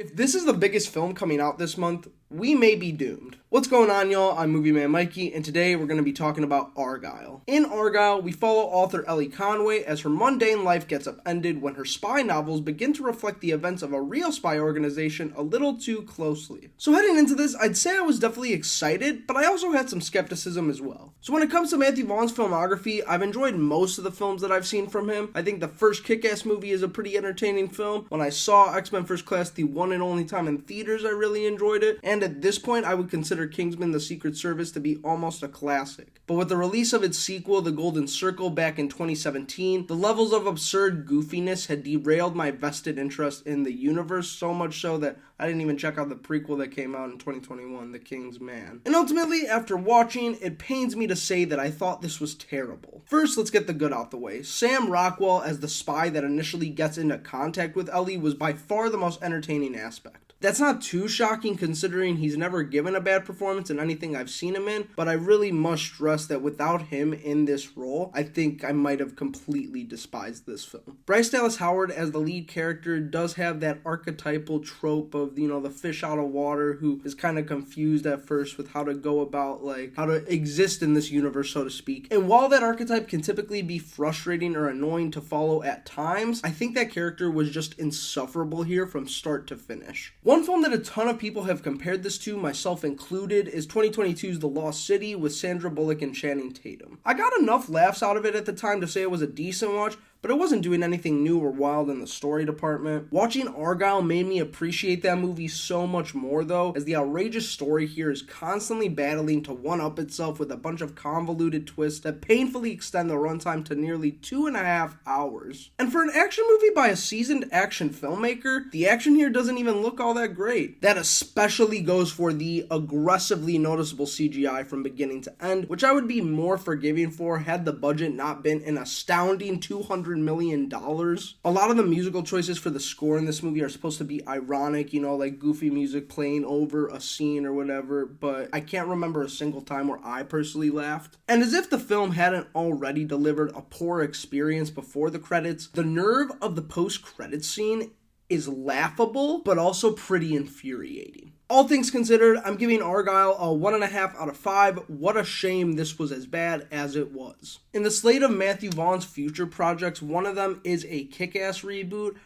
If this is the biggest film coming out this month, we may be doomed. What's going on, y'all? I'm Movie Man Mikey, and today we're going to be talking about Argylle. In Argylle, we follow author Elly Conway as her mundane life gets upended when her spy novels begin to reflect the events of a real spy organization a little too closely. So heading into this, I'd say I was definitely excited, but I also had some skepticism as well. So when it comes to Matthew Vaughn's filmography, I've enjoyed most of the films that I've seen from him. I think the first Kick-Ass movie is a pretty entertaining film. When I saw X-Men First Class the one and only time in theaters, I really enjoyed it. And at this point, I would consider Kingsman: The Secret Service to be almost a classic. But with the release of its sequel, The Golden Circle, back in 2017, the levels of absurd goofiness had derailed my vested interest in the universe, so much so that I didn't even check out the prequel that came out in 2021, The King's Man. And ultimately, after watching, it pains me to say that I thought this was terrible. First, let's get the good out the way. Sam Rockwell as the spy that initially gets into contact with Ellie was by far the most entertaining aspect. That's not too shocking considering he's never given a bad performance in anything I've seen him in, but I really must stress that without him in this role, I think I might have completely despised this film. Bryce Dallas Howard as the lead character does have that archetypal trope of, the fish out of water who is kind of confused at first with how to go about, how to exist in this universe, so to speak. And while that archetype can typically be frustrating or annoying to follow at times, I think that character was just insufferable here from start to finish. One film that a ton of people have compared this to, myself included, is 2022's The Lost City with Sandra Bullock and Channing Tatum. I got enough laughs out of it at the time to say it was a decent watch, but it wasn't doing anything new or wild in the story department. Watching Argylle made me appreciate that movie so much more though, as the outrageous story here is constantly battling to one-up itself with a bunch of convoluted twists that painfully extend the runtime to nearly 2.5 hours. And for an action movie by a seasoned action filmmaker, the action here doesn't even look all that great. That especially goes for the aggressively noticeable CGI from beginning to end, which I would be more forgiving for had the budget not been an astounding $200 million. A lot of the musical choices for the score in this movie are supposed to be ironic, like goofy music playing over a scene or whatever, but I can't remember a single time where I personally laughed. And as if the film hadn't already delivered a poor experience before the credits, the nerve of the post-credits scene is laughable, but also pretty infuriating. All things considered, I'm giving Argylle a 1.5 out of 5. What a shame this was as bad as it was. In the slate of Matthew Vaughn's future projects, one of them is a Kick-Ass reboot.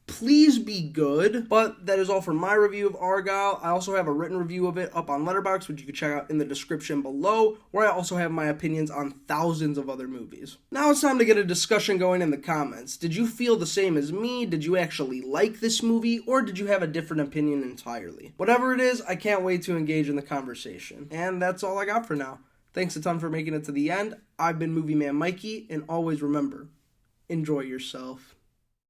Please be good. But that is all for my review of Argylle. I also have a written review of it up on Letterboxd, which you can check out in the description below, where I also have my opinions on thousands of other movies. Now it's time to get a discussion going in the comments. Did you feel the same as me? Did you actually like this movie? Or did you have a different opinion entirely? Whatever it is, I can't wait to engage in the conversation. And that's all I got for now. Thanks a ton for making it to the end. I've been Movie Man Mikey, and always remember, enjoy yourself.